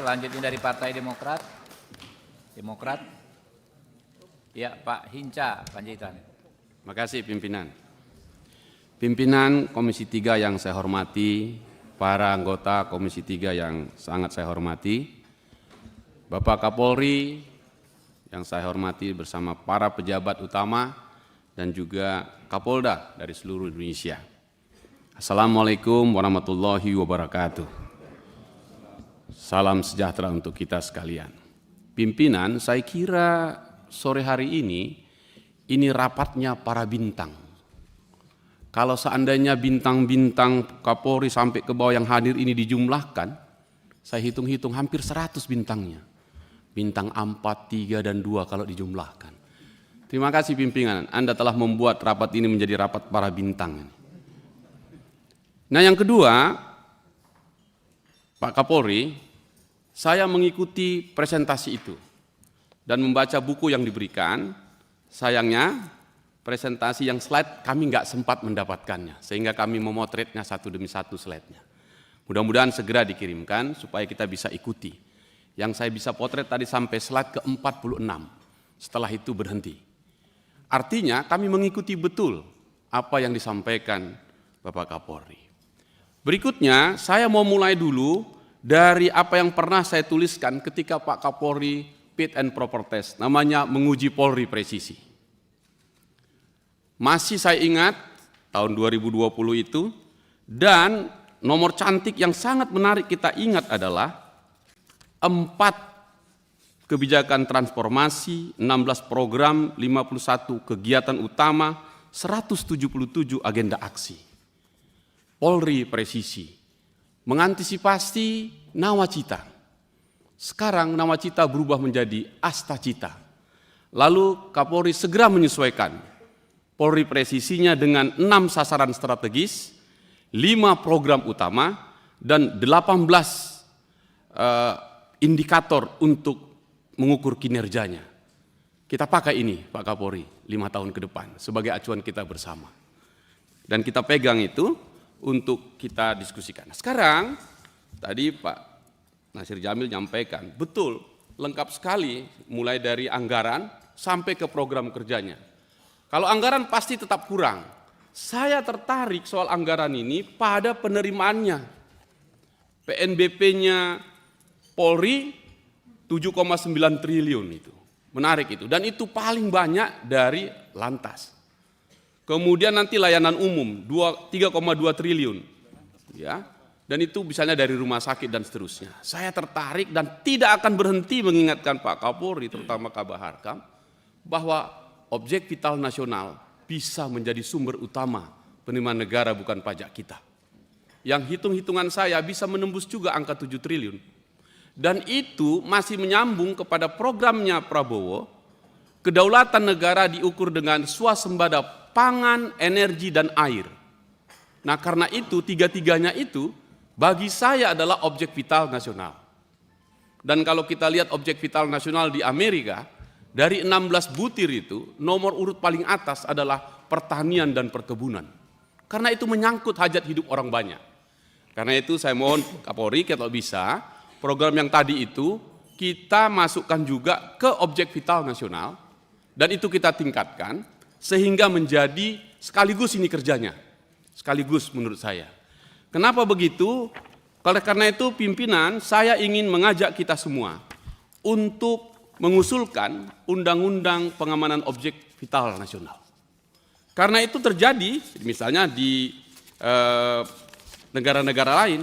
Selanjutnya dari Partai Demokrat. Ya, Pak Hinca Panjaitan. Terima kasih pimpinan. Pimpinan Komisi 3 yang saya hormati, para anggota Komisi 3 yang sangat saya hormati, Bapak Kapolri yang saya hormati bersama para pejabat utama dan juga Kapolda dari seluruh Indonesia. Assalamualaikum warahmatullahi wabarakatuh. Salam sejahtera untuk kita sekalian. Pimpinan, saya kira sore hari ini rapatnya para bintang. Kalau seandainya bintang-bintang Kapolri sampai ke bawah yang hadir ini dijumlahkan, saya hitung-hitung hampir 100 bintangnya. Bintang 4, 3, dan 2 kalau dijumlahkan. Terima kasih pimpinan, Anda telah membuat rapat ini menjadi rapat para bintang. Nah yang kedua, Pak Kapolri, saya mengikuti presentasi itu dan membaca buku yang diberikan. Sayangnya presentasi yang slide kami nggak sempat mendapatkannya, sehingga kami memotretnya satu demi satu slide-nya. Mudah-mudahan segera dikirimkan supaya kita bisa ikuti. Yang saya bisa potret tadi sampai slide ke-46, setelah itu berhenti. Artinya kami mengikuti betul apa yang disampaikan Bapak Kapolri. Berikutnya saya mau mulai dulu dari apa yang pernah saya tuliskan ketika Pak Kapolri fit and proper test, namanya menguji Polri presisi. Masih saya ingat tahun 2020 itu, dan nomor cantik yang sangat menarik kita ingat adalah 4 kebijakan transformasi, 16 program, 51 kegiatan utama, 177 agenda aksi. Polri presisi mengantisipasi nawacita. Sekarang nawacita berubah menjadi astacita. Lalu Kapolri segera menyesuaikan Polri presisinya dengan 6 sasaran strategis, 5 program utama, dan 18 indikator untuk mengukur kinerjanya. Kita pakai ini Pak Kapolri 5 tahun ke depan sebagai acuan kita bersama. Dan kita pegang itu untuk kita diskusikan. Sekarang, tadi Pak Nasir Jamil nyampaikan, betul, lengkap sekali mulai dari anggaran sampai ke program kerjanya. Kalau anggaran pasti tetap kurang. Saya tertarik soal anggaran ini pada penerimaannya. PNBP-nya Polri 7,9 triliun itu. Menarik itu. Dan itu paling banyak dari Lantas. Kemudian nanti layanan umum 3,2 triliun, ya, dan itu misalnya dari rumah sakit dan seterusnya. Saya tertarik dan tidak akan berhenti mengingatkan Pak Kapolri, terutama Kabar Harkam, bahwa objek vital nasional bisa menjadi sumber utama penerimaan negara bukan pajak kita. Yang hitung-hitungan saya bisa menembus juga angka 7 triliun. Dan itu masih menyambung kepada programnya Prabowo, kedaulatan negara diukur dengan swasembada pangan, energi, dan air. Nah karena itu tiga-tiganya itu bagi saya adalah objek vital nasional. Dan kalau kita lihat objek vital nasional di Amerika, dari 16 butir itu nomor urut paling atas adalah pertanian dan perkebunan. Karena itu menyangkut hajat hidup orang banyak. Karena itu saya mohon Kapolri kalau bisa program yang tadi itu kita masukkan juga ke objek vital nasional dan itu kita tingkatkan sehingga menjadi sekaligus ini kerjanya. Sekaligus menurut saya. Kenapa begitu? Karena itu pimpinan saya ingin mengajak kita semua untuk mengusulkan undang-undang pengamanan objek vital nasional. Karena itu terjadi misalnya di negara-negara lain.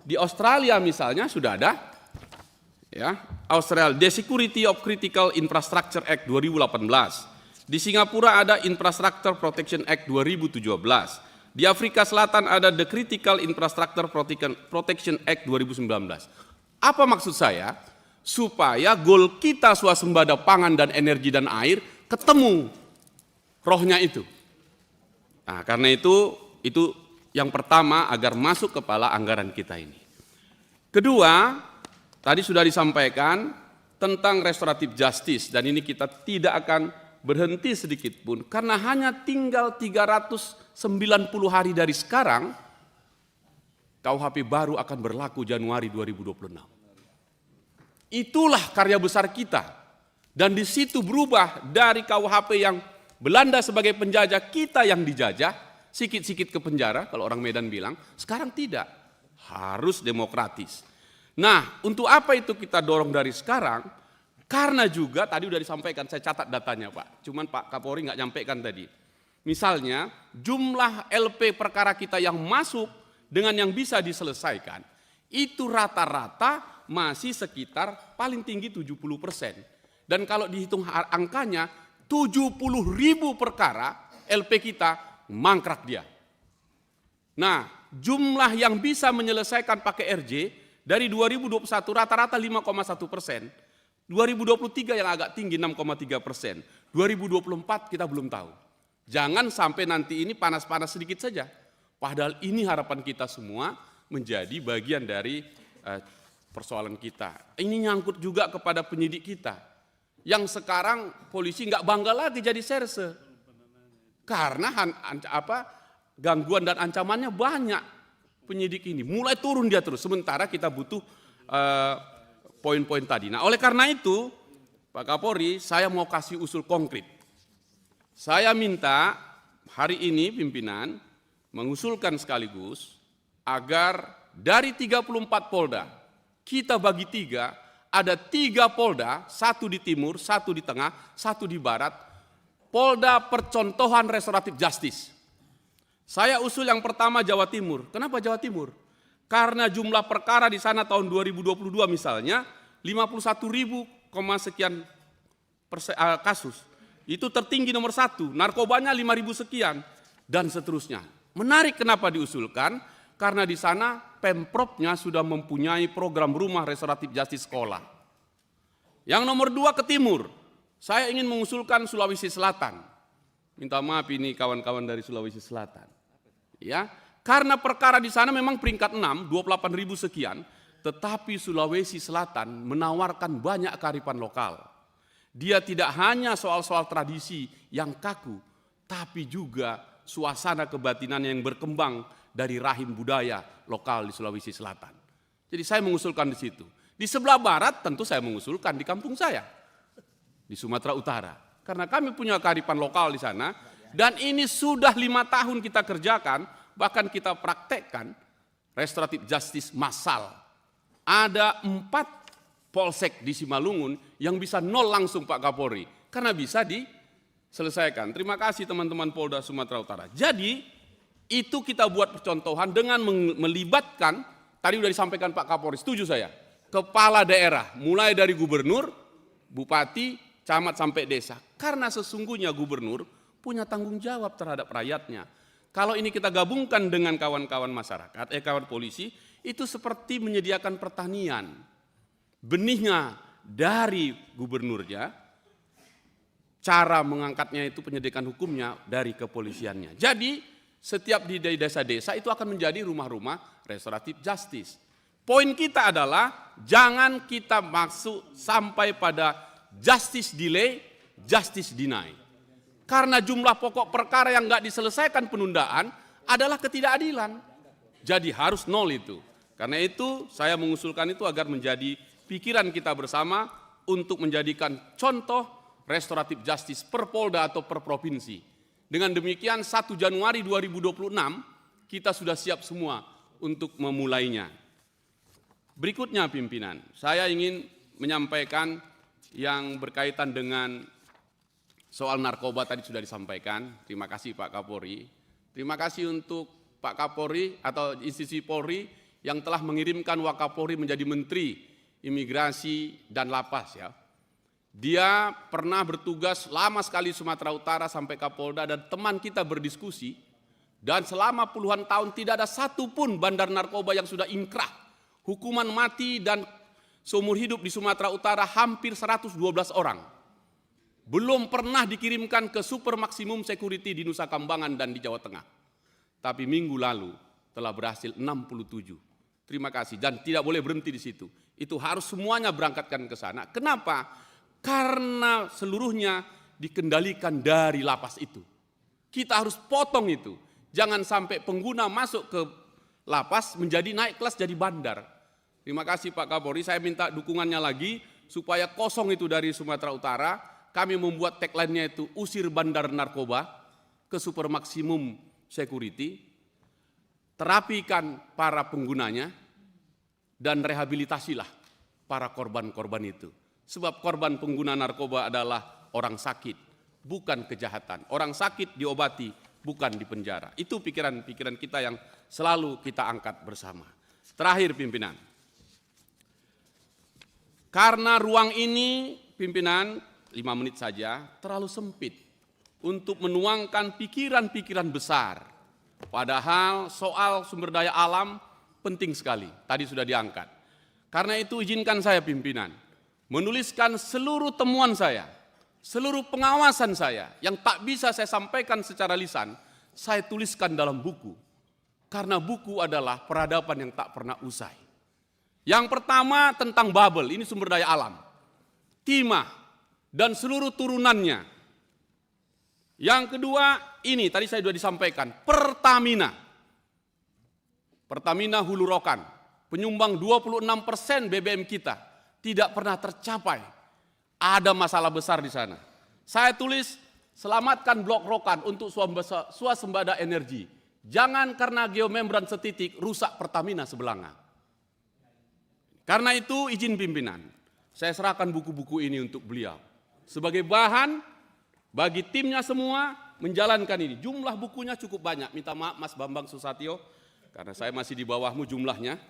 Di Australia misalnya sudah ada, ya, Australia The Security of Critical Infrastructure Act 2018. Di Singapura ada Infrastructure Protection Act 2017. Di Afrika Selatan ada The Critical Infrastructure Protection Act 2019. Apa maksud saya? Supaya goal kita swasembada pangan dan energi dan air ketemu rohnya itu. Nah, karena itu yang pertama agar masuk kepala anggaran kita ini. Kedua, tadi sudah disampaikan tentang restoratif justice dan ini kita tidak akan berhenti sedikit pun karena hanya tinggal 390 hari dari sekarang KUHP baru akan berlaku Januari 2026. Itulah karya besar kita. Dan di situ berubah dari KUHP yang Belanda sebagai penjajah, kita yang dijajah, sikit-sikit ke penjara, kalau orang Medan bilang, sekarang tidak. Harus demokratis. Nah, untuk apa itu kita dorong dari sekarang? Karena juga tadi sudah disampaikan, saya catat datanya Pak. Cuman Pak Kapolri nggak nyampaikan tadi. Misalnya jumlah LP perkara kita yang masuk dengan yang bisa diselesaikan, itu rata-rata masih sekitar paling tinggi 70%. Dan kalau dihitung angkanya, 70.000 perkara LP kita mangkrak dia. Nah, jumlah yang bisa menyelesaikan pakai RJ dari 2021 rata-rata 5,1%. 2023 yang agak tinggi 6,3%. 2024 kita belum tahu. Jangan sampai nanti ini panas-panas sedikit saja. Padahal ini harapan kita semua menjadi bagian dari persoalan kita. Ini nyangkut juga kepada penyidik kita. Yang sekarang polisi nggak bangga lagi jadi serse. Karena gangguan dan ancamannya banyak penyidik ini. Mulai turun dia terus. Sementara kita butuh poin-poin tadi. Nah, oleh karena itu, Pak Kapolri, saya mau kasih usul konkret. Saya minta hari ini pimpinan mengusulkan sekaligus agar dari 34 Polda, kita bagi 3, ada 3 Polda, 1 di timur, 1 di tengah, 1 di barat, Polda Percontohan Restoratif Justice. Saya usul yang pertama Jawa Timur. Kenapa Jawa Timur? Karena jumlah perkara di sana tahun 2022 misalnya 51.000, sekian kasus. Itu tertinggi nomor 1, narkobanya 5.000 sekian, dan seterusnya. Menarik kenapa diusulkan? Karena di sana Pemprovnya sudah mempunyai program rumah restoratif justice sekolah. Yang nomor 2 ke timur, saya ingin mengusulkan Sulawesi Selatan. Minta maaf ini kawan-kawan dari Sulawesi Selatan. Ya, karena perkara di sana memang peringkat 6, 28.000 sekian, tetapi Sulawesi Selatan menawarkan banyak kearifan lokal. Dia tidak hanya soal-soal tradisi yang kaku, tapi juga suasana kebatinan yang berkembang dari rahim budaya lokal di Sulawesi Selatan. Jadi saya mengusulkan di situ. Di sebelah barat tentu saya mengusulkan di kampung saya, di Sumatera Utara. Karena kami punya kearifan lokal di sana, dan ini sudah 5 tahun kita kerjakan, bahkan kita praktekkan restoratif justice massal. Ada 4 polsek di Simalungun yang bisa 0 langsung Pak Kapolri, karena bisa diselesaikan. Terima kasih teman-teman Polda Sumatera Utara. Jadi itu kita buat percontohan dengan melibatkan, tadi sudah disampaikan Pak Kapolri, setuju saya, kepala daerah, mulai dari gubernur, bupati, camat sampai desa. Karena sesungguhnya gubernur punya tanggung jawab terhadap rakyatnya. Kalau ini kita gabungkan dengan kawan-kawan masyarakat, kawan polisi, itu seperti menyediakan pertanian. Benihnya dari gubernurnya, cara mengangkatnya itu pendidikan hukumnya dari kepolisiannya. Jadi setiap di desa-desa itu akan menjadi rumah-rumah restoratif justice. Poin kita adalah jangan kita masuk sampai pada justice delay, justice deny. Karena jumlah pokok perkara yang nggak diselesaikan penundaan adalah ketidakadilan. Jadi harus 0 itu. Karena itu saya mengusulkan itu agar menjadi pikiran kita bersama untuk menjadikan contoh restoratif justice per Polda atau per provinsi. Dengan demikian 1 Januari 2026 kita sudah siap semua untuk memulainya. Berikutnya pimpinan, saya ingin menyampaikan yang berkaitan dengan soal narkoba tadi sudah disampaikan. Terima kasih Pak Kapolri. Terima kasih untuk Pak Kapolri atau institusi Polri yang telah mengirimkan Wakapolri menjadi Menteri Imigrasi dan Lapas ya. Dia pernah bertugas lama sekali Sumatera Utara sampai Kapolda dan teman kita berdiskusi dan selama puluhan tahun tidak ada satupun bandar narkoba yang sudah inkrah. Hukuman mati dan seumur hidup di Sumatera Utara hampir 112 orang. Belum pernah dikirimkan ke super maksimum security di Nusa Kambangan dan di Jawa Tengah. Tapi minggu lalu telah berhasil 67. Terima kasih dan tidak boleh berhenti di situ. Itu harus semuanya berangkatkan ke sana. Kenapa? Karena seluruhnya dikendalikan dari lapas itu. Kita harus potong itu. Jangan sampai pengguna masuk ke lapas menjadi naik kelas jadi bandar. Terima kasih Pak Kapolri, saya minta dukungannya lagi supaya kosong itu dari Sumatera Utara. Kami membuat tagline-nya itu usir bandar narkoba ke super maksimum security, terapikan para penggunanya, dan rehabilitasilah para korban-korban itu. Sebab korban pengguna narkoba adalah orang sakit, bukan kejahatan. Orang sakit diobati, bukan dipenjara. Itu pikiran-pikiran kita yang selalu kita angkat bersama. Terakhir pimpinan, karena ruang ini pimpinan 5 menit saja terlalu sempit untuk menuangkan pikiran-pikiran besar. Padahal soal sumber daya alam penting sekali, tadi sudah diangkat. Karena itu izinkan saya pimpinan menuliskan seluruh temuan saya, seluruh pengawasan saya yang tak bisa saya sampaikan secara lisan, saya tuliskan dalam buku. Karena buku adalah peradaban yang tak pernah usai. Yang pertama tentang bubble, ini sumber daya alam. Timah dan seluruh turunannya. Yang kedua, ini tadi saya sudah disampaikan, Pertamina. Pertamina Hulu Rokan, penyumbang 26% BBM kita, tidak pernah tercapai. Ada masalah besar di sana. Saya tulis, selamatkan blok Rokan untuk swasembada energi. Jangan karena geomembran setitik rusak Pertamina Sebelanga. Karena itu izin pimpinan, saya serahkan buku-buku ini untuk beliau. Sebagai bahan bagi timnya semua menjalankan ini. Jumlah bukunya cukup banyak, minta maaf Mas Bambang Susatyo, karena saya masih di bawahmu jumlahnya.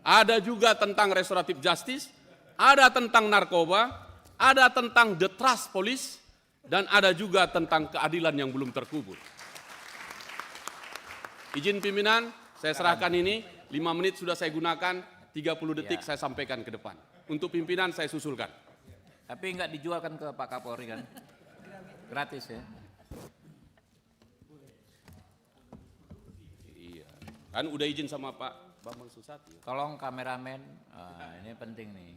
Ada juga tentang restoratif justice, ada tentang narkoba, ada tentang the trust police, dan ada juga tentang keadilan yang belum terkubur. Izin pimpinan, saya serahkan ini, 5 menit sudah saya gunakan, 30 detik saya sampaikan ke depan. Untuk pimpinan saya susulkan. Tapi enggak dijualkan ke Pak Kapolri kan? Gratis ya? Iya, kan udah izin sama Pak Bambang Susatyo. Tolong kameramen, ini penting nih.